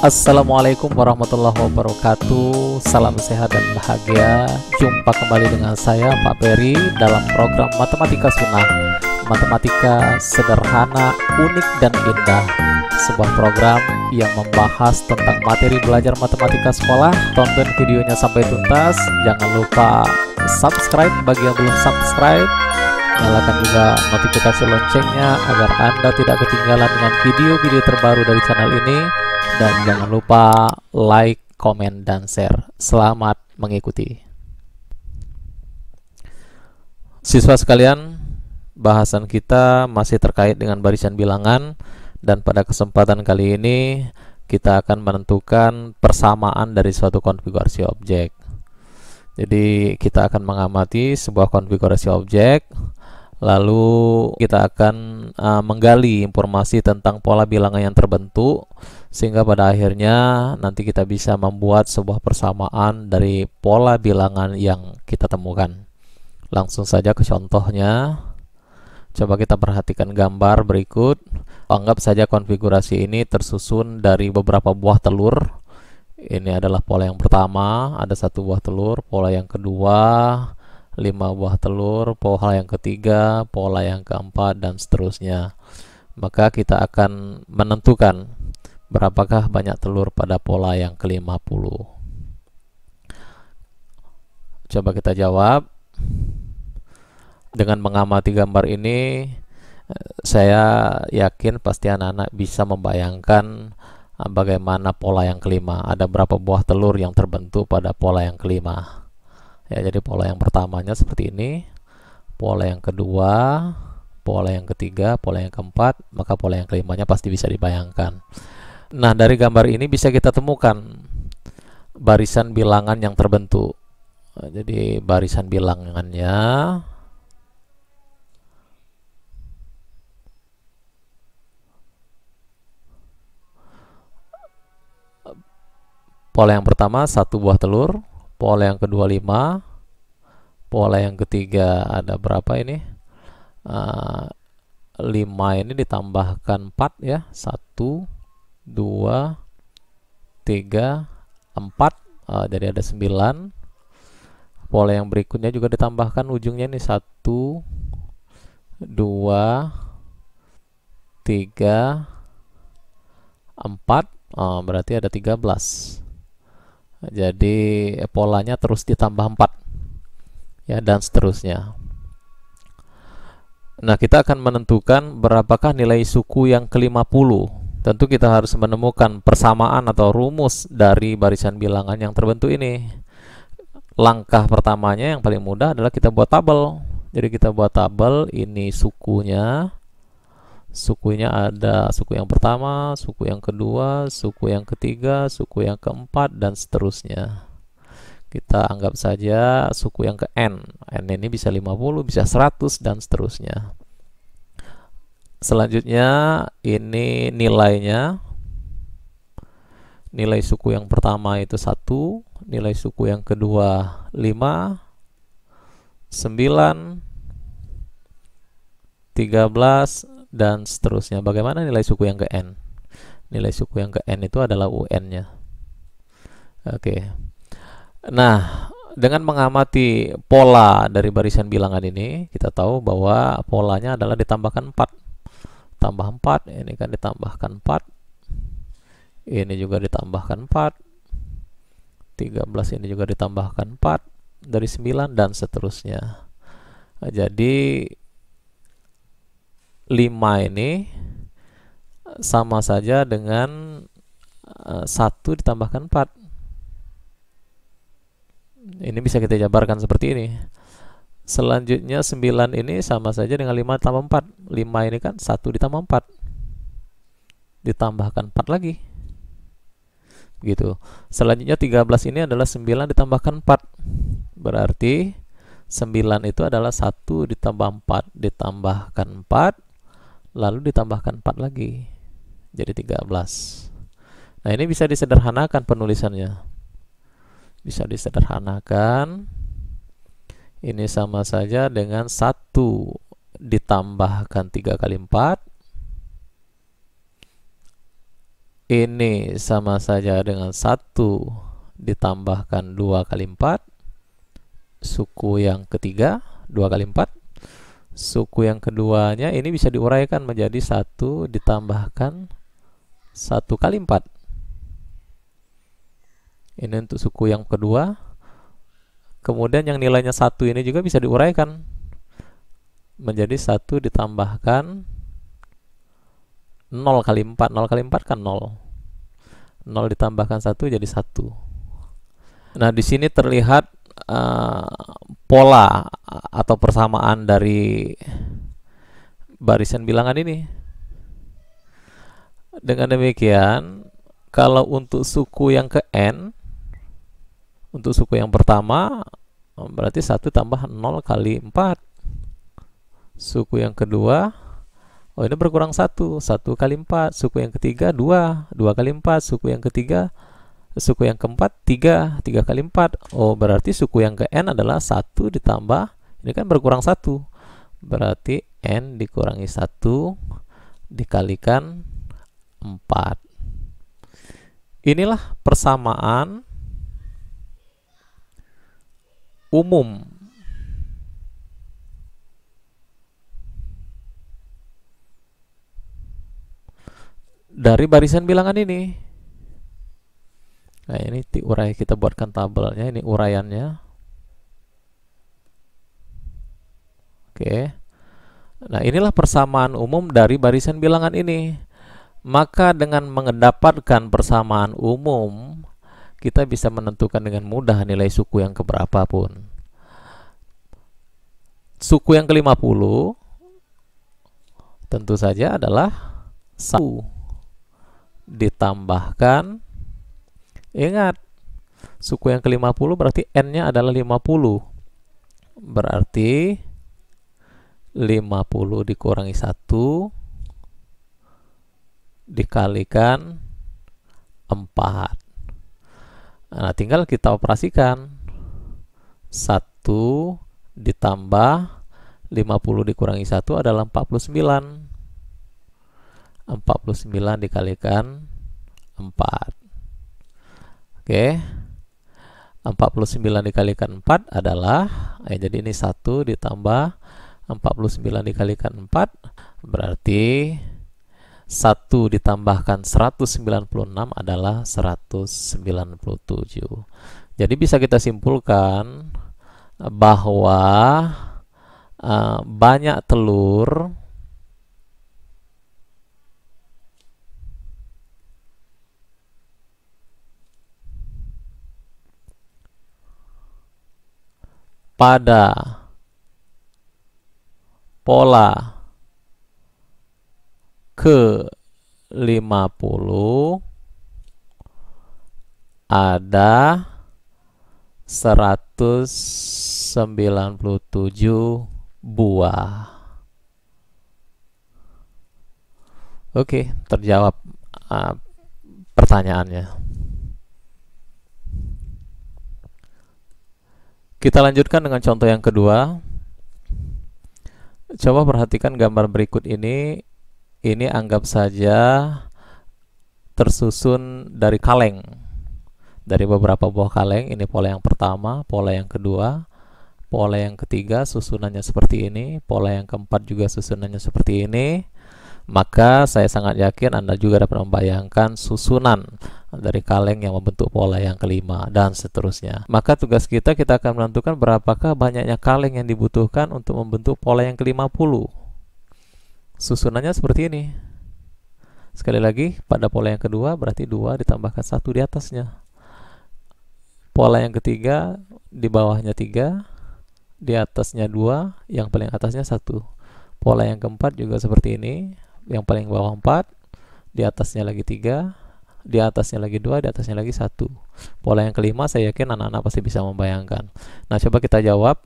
Assalamualaikum warahmatullahi wabarakatuh. Salam sehat dan bahagia. Jumpa kembali dengan saya Pak Peri dalam program Matematika Sunnah, Matematika Sederhana, Unik dan Indah. Sebuah program yang membahas tentang materi belajar matematika sekolah. Tonton videonya sampai tuntas. Jangan lupa subscribe bagi yang belum subscribe. Nyalakan juga notifikasi loncengnya agar Anda tidak ketinggalan dengan video-video terbaru dari channel ini. Dan jangan lupa like, komen, dan share. Selamat mengikuti. Siswa sekalian, bahasan kita masih terkait dengan barisan bilangan. Dan pada kesempatan kali ini kita akan menentukan persamaan dari suatu konfigurasi objek. Jadi kita akan mengamati sebuah konfigurasi objek. Lalu kita akan menggali informasi tentang pola bilangan yang terbentuk, sehingga pada akhirnya nanti kita bisa membuat sebuah persamaan dari pola bilangan yang kita temukan. Langsung saja ke contohnya. Coba kita perhatikan gambar berikut. Anggap saja konfigurasi ini tersusun dari beberapa buah telur. Ini adalah pola yang pertama, ada satu buah telur. Pola yang kedua, 5 buah telur, pola yang ketiga, pola yang keempat, dan seterusnya. Maka kita akan menentukan berapakah banyak telur pada pola yang ke-50. Coba kita jawab. Dengan mengamati gambar ini, saya yakin pasti anak-anak bisa membayangkan bagaimana pola yang kelima. Ada berapa buah telur yang terbentuk pada pola yang kelima. Ya, jadi pola yang pertamanya seperti ini, pola yang kedua, pola yang ketiga, pola yang keempat, maka pola yang kelimanya pasti bisa dibayangkan. Nah, dari gambar ini bisa kita temukan barisan bilangan yang terbentuk. Nah, jadi barisan bilangannya pola yang pertama satu buah telur, pola yang kedua 5, pola yang ketiga ada berapa ini? 5 ini ditambahkan 4 ya, 1, 2, 3, 4, jadi ada 9. Pola yang berikutnya juga ditambahkan ujungnya ini 1, 2, 3, 4, berarti ada 13. Jadi polanya terus ditambah 4 ya, dan seterusnya. Nah, kita akan menentukan berapakah nilai suku yang ke-50. Tentu kita harus menemukan persamaan atau rumus dari barisan bilangan yang terbentuk ini. Langkah pertamanya yang paling mudah adalah kita buat tabel. Jadi kita buat tabel, ini sukunya. Sukunya ada suku yang pertama, suku yang kedua, suku yang ketiga, suku yang keempat, dan seterusnya. Kita anggap saja suku yang ke N. N ini bisa 50, bisa 100, dan seterusnya. Selanjutnya ini nilainya. Nilai suku yang pertama itu 1, nilai suku yang kedua 5, 9, 13, dan seterusnya. Bagaimana nilai suku yang ke N? Nilai suku yang ke N itu adalah UN-nya. Oke. Nah, dengan mengamati pola dari barisan bilangan ini, kita tahu bahwa polanya adalah ditambahkan 4. Tambah 4, ini kan ditambahkan 4. Ini juga ditambahkan 4. 13 ini juga ditambahkan 4. Dari 9 dan seterusnya. Nah, jadi 5 ini sama saja dengan 1 ditambahkan 4. Ini bisa kita jabarkan seperti ini. Selanjutnya 9 ini sama saja dengan 5 tambah 4. 5 ini kan 1 ditambah 4. Ditambahkan 4 lagi. Begitu. Selanjutnya 13 ini adalah 9 ditambahkan 4. Berarti 9 itu adalah 1 ditambah 4 ditambahkan 4. Lalu ditambahkan 4 lagi, jadi 13. Nah, ini bisa disederhanakan penulisannya. Bisa disederhanakan. Ini sama saja dengan 1 ditambahkan 3 kali 4 ini sama saja dengan 1 ditambahkan 2 kali 4. Suku yang ketiga 2 kali 4. Suku yang keduanya ini bisa diuraikan menjadi 1 ditambahkan 1 kali 4. Ini untuk suku yang kedua. Kemudian yang nilainya 1 ini juga bisa diuraikan menjadi 1 ditambahkan 0 kali 4. 0 kali 4 kan 0. 0 ditambahkan 1 jadi 1. Nah, di sini terlihat pola atau persamaan dari barisan bilangan ini. Dengan demikian, kalau untuk suku yang ke n, untuk suku yang pertama berarti 1 tambah 0 kali 4. Suku yang kedua, oh ini berkurang 1 kali 4. Suku yang ketiga 2 kali 4. Suku yang ketiga, suku yang keempat 3 kali 4. Oh, berarti suku yang ke n adalah 1 ditambah, ini kan berkurang 1, berarti n dikurangi 1 dikalikan 4. Inilah persamaan umum dari barisan bilangan ini. Nah, ini diurai, kita buatkan tabelnya, ini uraiannya. Oke. Nah, inilah persamaan umum dari barisan bilangan ini. Maka dengan mendapatkan persamaan umum, kita bisa menentukan dengan mudah nilai suku yang keberapa pun. Suku yang ke-50 tentu saja adalah 1 ditambahkan, ingat, suku yang ke-50 berarti n-nya adalah 50. Berarti 50 dikurangi 1 dikalikan 4. Nah, tinggal kita operasikan. 1 ditambah 50 dikurangi 1 adalah 49. 49 dikalikan 4. Oke. 49 dikalikan 4 adalah, jadi ini 1 ditambah 49 dikalikan 4 berarti 1 ditambahkan 196 adalah 197. Jadi bisa kita simpulkan bahwa banyak telur pada pola ke-50 ada 197 buah. Oke, terjawab pertanyaannya. Kita lanjutkan dengan contoh yang kedua. Coba perhatikan gambar berikut ini. Ini anggap saja tersusun dari kaleng, dari beberapa buah kaleng. Ini pola yang pertama, pola yang kedua, pola yang ketiga susunannya seperti ini, pola yang keempat juga susunannya seperti ini. Maka saya sangat yakin Anda juga dapat membayangkan susunan dari kaleng yang membentuk pola yang kelima dan seterusnya. Maka tugas kita akan menentukan berapakah banyaknya kaleng yang dibutuhkan untuk membentuk pola yang ke-50. Susunannya seperti ini. Sekali lagi, pada pola yang kedua berarti 2 ditambahkan 1 di atasnya. Pola yang ketiga di bawahnya 3, di atasnya 2, yang paling atasnya 1. Pola yang keempat juga seperti ini, yang paling bawah 4, di atasnya lagi 3, di atasnya lagi 2, di atasnya lagi 1. Pola yang kelima saya yakin anak-anak pasti bisa membayangkan. Nah, coba kita jawab.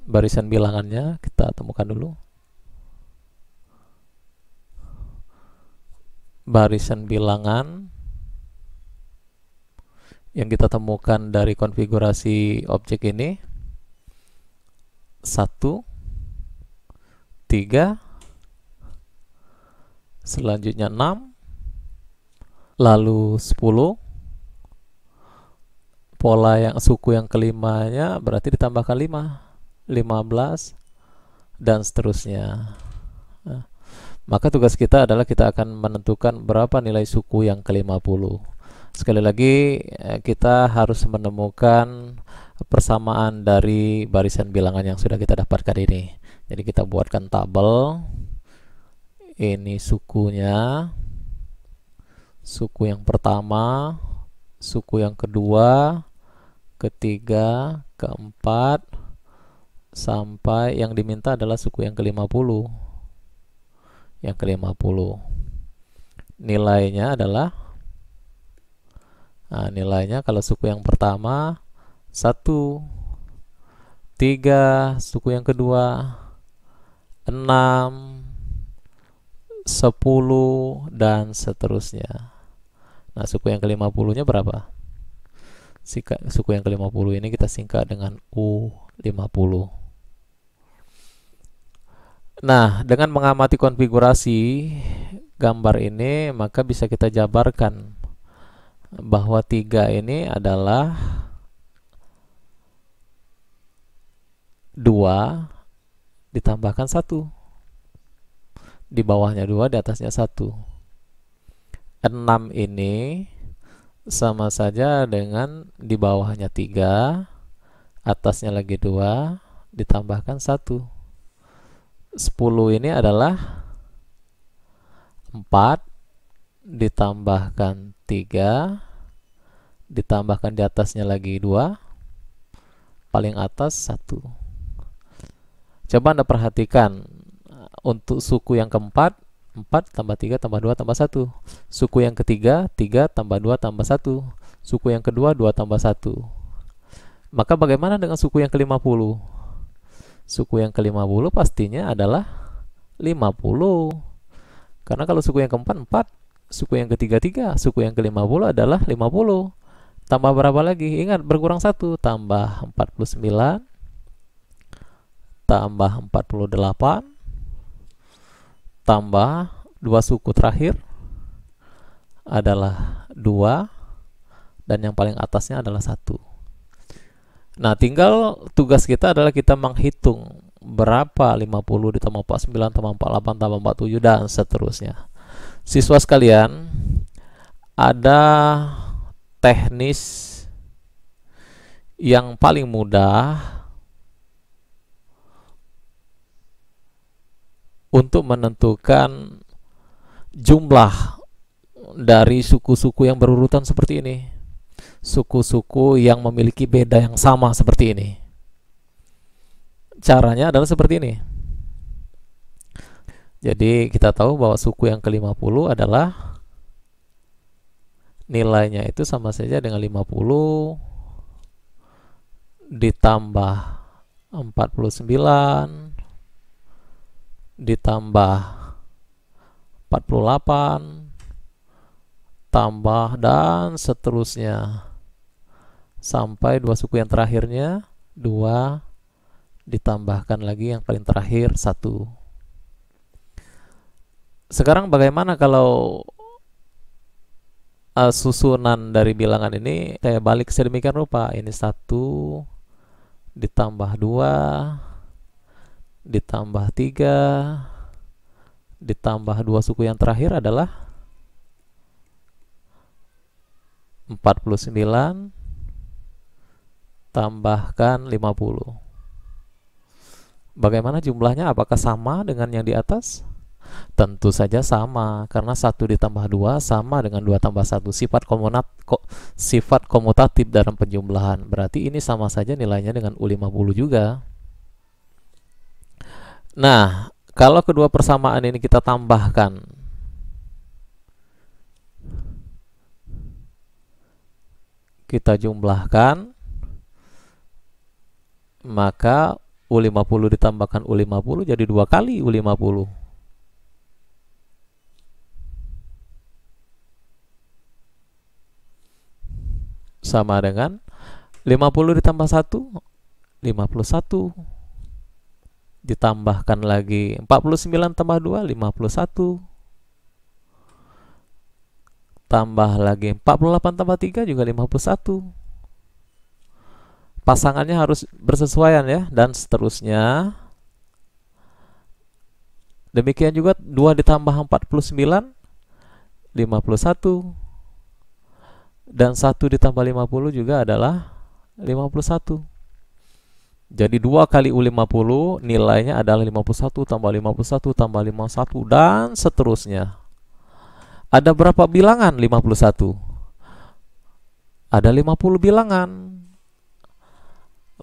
Barisan bilangannya kita temukan dulu. Barisan bilangan yang kita temukan dari konfigurasi objek ini 1, 3, selanjutnya 6, lalu 10, pola yang suku yang kelimanya berarti ditambahkan 5, 15, dan seterusnya. Nah, maka tugas kita adalah kita akan menentukan berapa nilai suku yang ke-50. Sekali lagi, kita harus menemukan persamaan dari barisan bilangan yang sudah kita dapatkan ini. Jadi kita buatkan tabel. Ini sukunya, suku yang pertama, suku yang kedua, ketiga, keempat, sampai yang diminta adalah suku yang ke-50. Yang ke-50 nilainya adalah, nah, nilainya kalau suku yang pertama 1, 3, suku yang kedua 6, 10, dan seterusnya. Nah, suku yang ke-50 nya berapa? Suku yang ke-50 ini kita singkat dengan U50. Nah, dengan mengamati konfigurasi gambar ini, maka bisa kita jabarkan bahwa 3 ini adalah 2 ditambahkan 1. Di bawahnya 2, di atasnya 1. 6 ini sama saja dengan di bawahnya 3, atasnya lagi 2, ditambahkan 1. 10 ini adalah 4 ditambahkan 3, ditambahkan di atasnya lagi 2, paling atas 1. Coba Anda perhatikan, untuk suku yang keempat, 4 tambah 3 tambah 2 tambah 1. Suku yang ketiga, 3 tambah 2 tambah 1. Suku yang kedua, 2 tambah 1. Maka bagaimana dengan suku yang ke-50? Suku yang ke-50 pastinya adalah 50. Karena kalau suku yang keempat 4, suku yang ketiga 3, suku yang ke-50 adalah 50. Tambah berapa lagi? Ingat, berkurang 1, tambah 49, tambah 48, tambah 2 suku terakhir adalah 2, dan yang paling atasnya adalah 1. Nah, tinggal tugas kita adalah kita menghitung berapa 50 ditambah 49 tambah 48 tambah 47 dan seterusnya. Siswa sekalian, ada teknis yang paling mudah untuk menentukan jumlah dari suku-suku yang berurutan seperti ini. Suku-suku yang memiliki beda yang sama seperti ini. Caranya adalah seperti ini. Jadi kita tahu bahwa suku yang ke-50 adalah nilainya itu sama saja dengan 50 ditambah 49 ditambah 48 tambah dan seterusnya sampai 2 suku yang terakhirnya 2 ditambahkan lagi yang paling terakhir 1. Sekarang bagaimana kalau susunan dari bilangan ini saya balik sedemikian rupa? Ini 1 ditambah 2 ditambah 3 ditambah 2 suku yang terakhir adalah 49 tambahkan 50. Bagaimana jumlahnya? Apakah sama dengan yang di atas? Tentu saja sama, karena 1 ditambah 2 sama dengan 2 tambah 1. Sifat komutatif dalam penjumlahan. Berarti ini sama saja nilainya dengan U50 juga. Nah, kalau kedua persamaan ini kita tambahkan, kita jumlahkan, maka U50 ditambahkan U50 jadi 2 kali U50. Sama dengan 50 ditambah 1, 51. Ditambahkan lagi 49 tambah 2, 51. tambah lagi 48 tambah 3 juga 51. Pasangannya harus bersesuaian ya, dan seterusnya. Demikian juga 2 ditambah 49 51, dan 1 ditambah 50 juga adalah 51. Jadi 2 kali U50 nilainya adalah 51 tambah 51 tambah 51 dan seterusnya. Ada berapa bilangan 51? Ada 50 bilangan.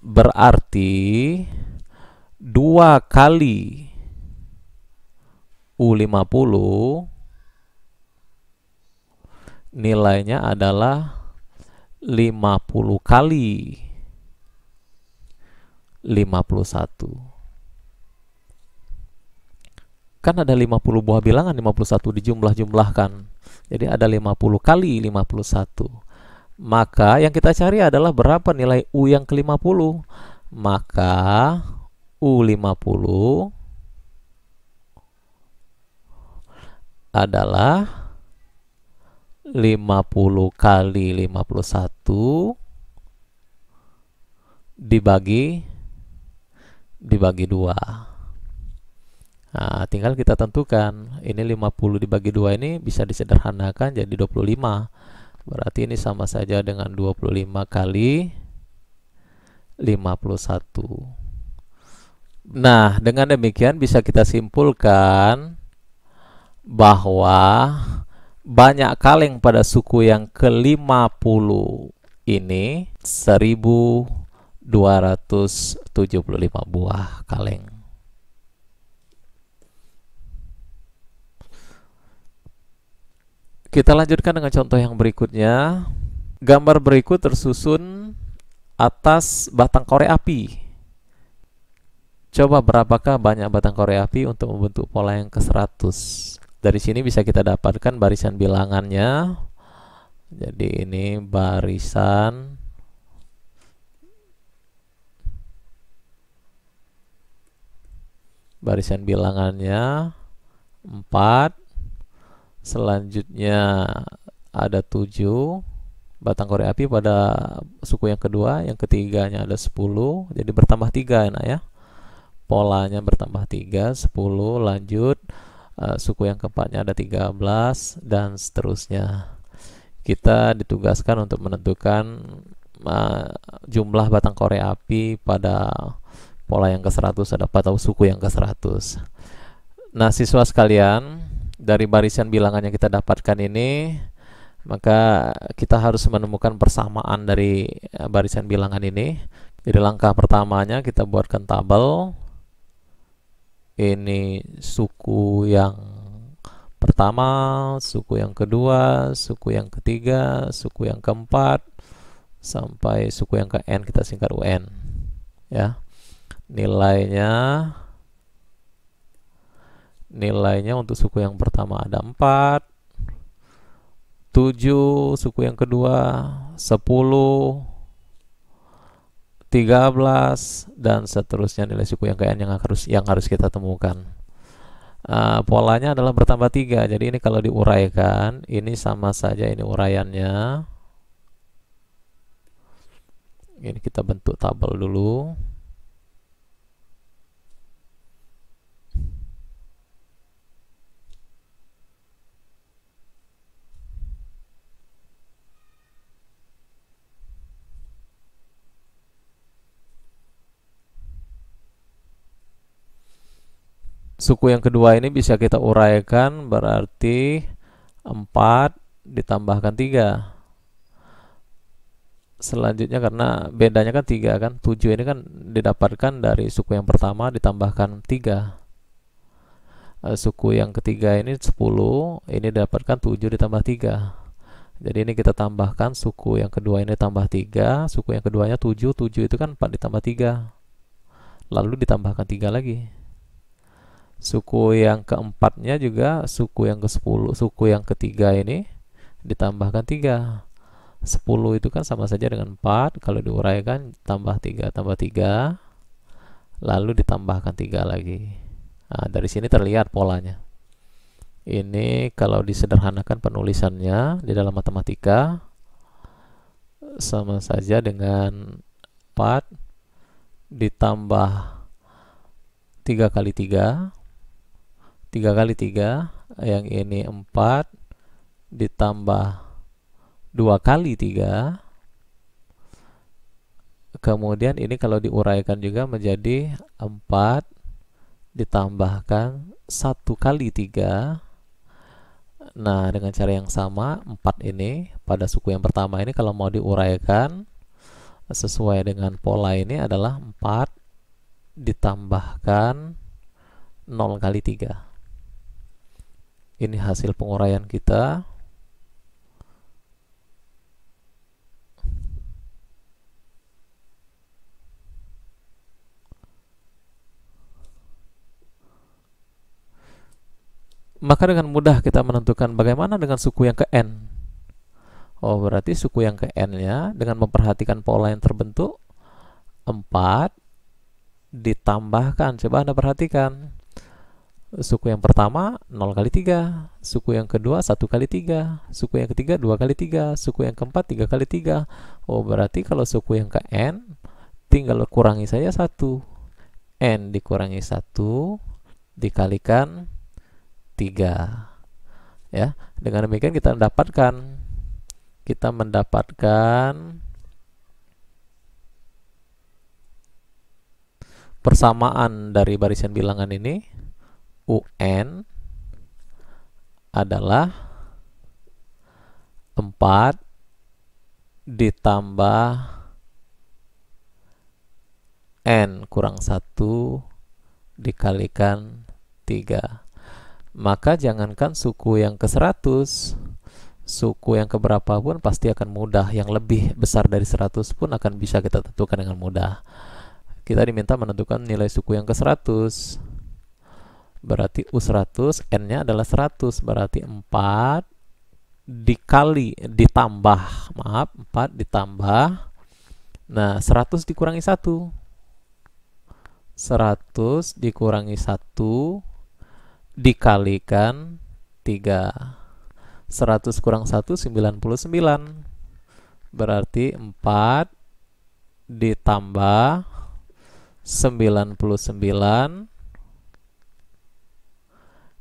Berarti 2 kali U50 nilainya adalah 50 kali 51. Kan ada 50 buah bilangan, 51 dijumlah-jumlahkan. Jadi ada 50 kali 51. Maka yang kita cari adalah berapa nilai U yang ke-50. Maka U50 adalah 50 kali 51 dibagi 2. Nah, tinggal kita tentukan. Ini 50 dibagi 2 ini bisa disederhanakan jadi 25. Berarti ini sama saja dengan 25 kali 51. Nah, dengan demikian bisa kita simpulkan bahwa banyak kaleng pada suku yang ke-50 ini 1275 buah kaleng. Kita lanjutkan dengan contoh yang berikutnya. Gambar berikut tersusun atas batang korek api. Coba berapakah banyak batang korek api untuk membentuk pola yang ke-100? Dari sini bisa kita dapatkan barisan bilangannya. Jadi ini barisan bilangannya 4. Selanjutnya ada 7 batang korek api pada suku yang kedua, yang ketiganya ada 10. Jadi bertambah 3 enak ya. Polanya bertambah 3, 10, lanjut suku yang keempatnya ada 13 dan seterusnya. Kita ditugaskan untuk menentukan jumlah batang korek api pada pola yang ke-100 atau suku yang ke-100. Nah, siswa sekalian, dari barisan bilangan yang kita dapatkan ini, maka kita harus menemukan persamaan dari barisan bilangan ini. Jadi langkah pertamanya kita buatkan tabel. Ini suku yang pertama, suku yang kedua, suku yang ketiga, suku yang keempat, sampai suku yang ke N, kita singkat UN ya. Nilainya untuk suku yang pertama ada 4, 7, suku yang kedua 10, 13 dan seterusnya nilai suku yang ke N yang harus kita temukan. Polanya adalah bertambah 3. Jadi ini kalau diuraikan, ini sama saja ini uraiannya. Ini kita bentuk tabel dulu. Suku yang kedua ini bisa kita uraikan, berarti 4 ditambahkan 3. Selanjutnya karena bedanya kan 3 kan, 7 ini kan didapatkan dari suku yang pertama ditambahkan 3. Suku yang ketiga ini 10, ini didapatkan 7 ditambah 3. Jadi ini kita tambahkan suku yang kedua ini tambah 3, suku yang keduanya 7, 7 itu kan 4 ditambah 3. Lalu ditambahkan 3 lagi. Suku yang keempatnya juga suku yang ke-10, suku yang ketiga ini ditambahkan 3. 10 itu kan sama saja dengan 4, kalau diuraikan tambah 3 tambah 3, lalu ditambahkan 3 lagi. Nah, dari sini terlihat polanya. Ini kalau disederhanakan penulisannya di dalam matematika sama saja dengan 4 ditambah 3 kali 3, 3 kali 3, yang ini 4 ditambah 2 kali 3. Kemudian ini kalau diuraikan juga menjadi 4 ditambahkan 1 kali 3. Nah, dengan cara yang sama, 4 ini pada suku yang pertama ini kalau mau diuraikan sesuai dengan pola ini adalah 4 ditambahkan 0 kali 3. Ini hasil penguraian kita. Maka dengan mudah kita menentukan bagaimana dengan suku yang ke n. Oh, berarti suku yang ke n-nya dengan memperhatikan pola yang terbentuk 4 ditambahkan, coba Anda perhatikan, suku yang pertama 0 kali 3, suku yang kedua 1 kali 3, suku yang ketiga 2 kali 3, suku yang keempat 3 kali 3. Oh, berarti kalau suku yang ke n tinggal kurangi saja 1. N dikurangi 1 dikalikan 3. Ya, dengan demikian kita mendapatkan persamaan dari barisan bilangan ini. UN adalah 4 ditambah N kurang 1 dikalikan 3. Maka jangankan suku yang ke 100, suku yang keberapa pun pasti akan mudah. Yang lebih besar dari 100 pun akan bisa kita tentukan dengan mudah. Kita diminta menentukan nilai suku yang ke 100. Berarti U100, N-nya adalah 100. Berarti 4 ditambah 4 ditambah, nah 100 dikurangi 1. 100 dikurangi 1 dikalikan 3. 100 kurang 1 99. Berarti 4 ditambah 99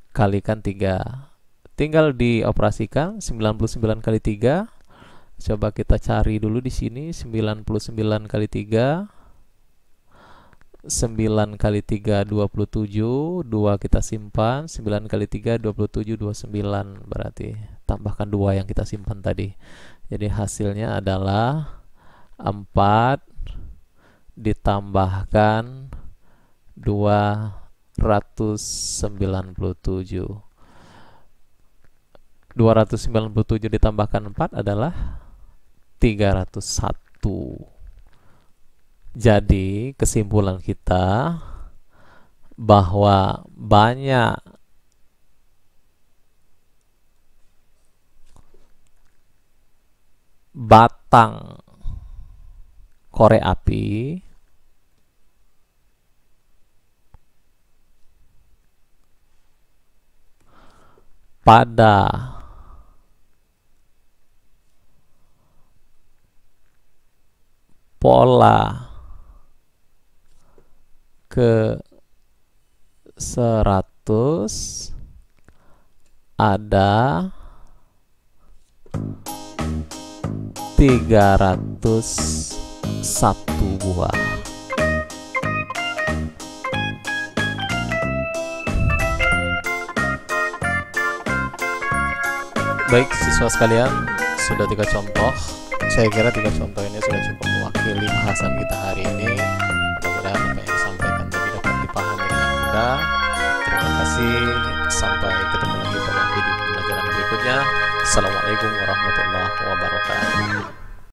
kalikan 3. Tinggal dioperasikan 99 kali 3. Coba kita cari dulu di sini 99 kali 3. 9 kali 3 27, 2 kita simpan, 9 kali 3 27, 29. Berarti tambahkan 2 yang kita simpan tadi. Jadi hasilnya adalah 4 ditambahkan 297. 297 ditambahkan 4 adalah 301. Jadi kesimpulan kita bahwa banyak batang korek api pada pola ke 100 ada 301 buah. Baik siswa sekalian, sudah 3 contoh. Saya kira 3 contoh ini sudah cukup mewakili bahasan kita hari ini. Mudah-mudahan apa yang disampaikan tadi dapat dipahami dengan mudah. Terima kasih. Sampai ketemu lagi pada video pembelajaran berikutnya. Assalamualaikum warahmatullahi wabarakatuh.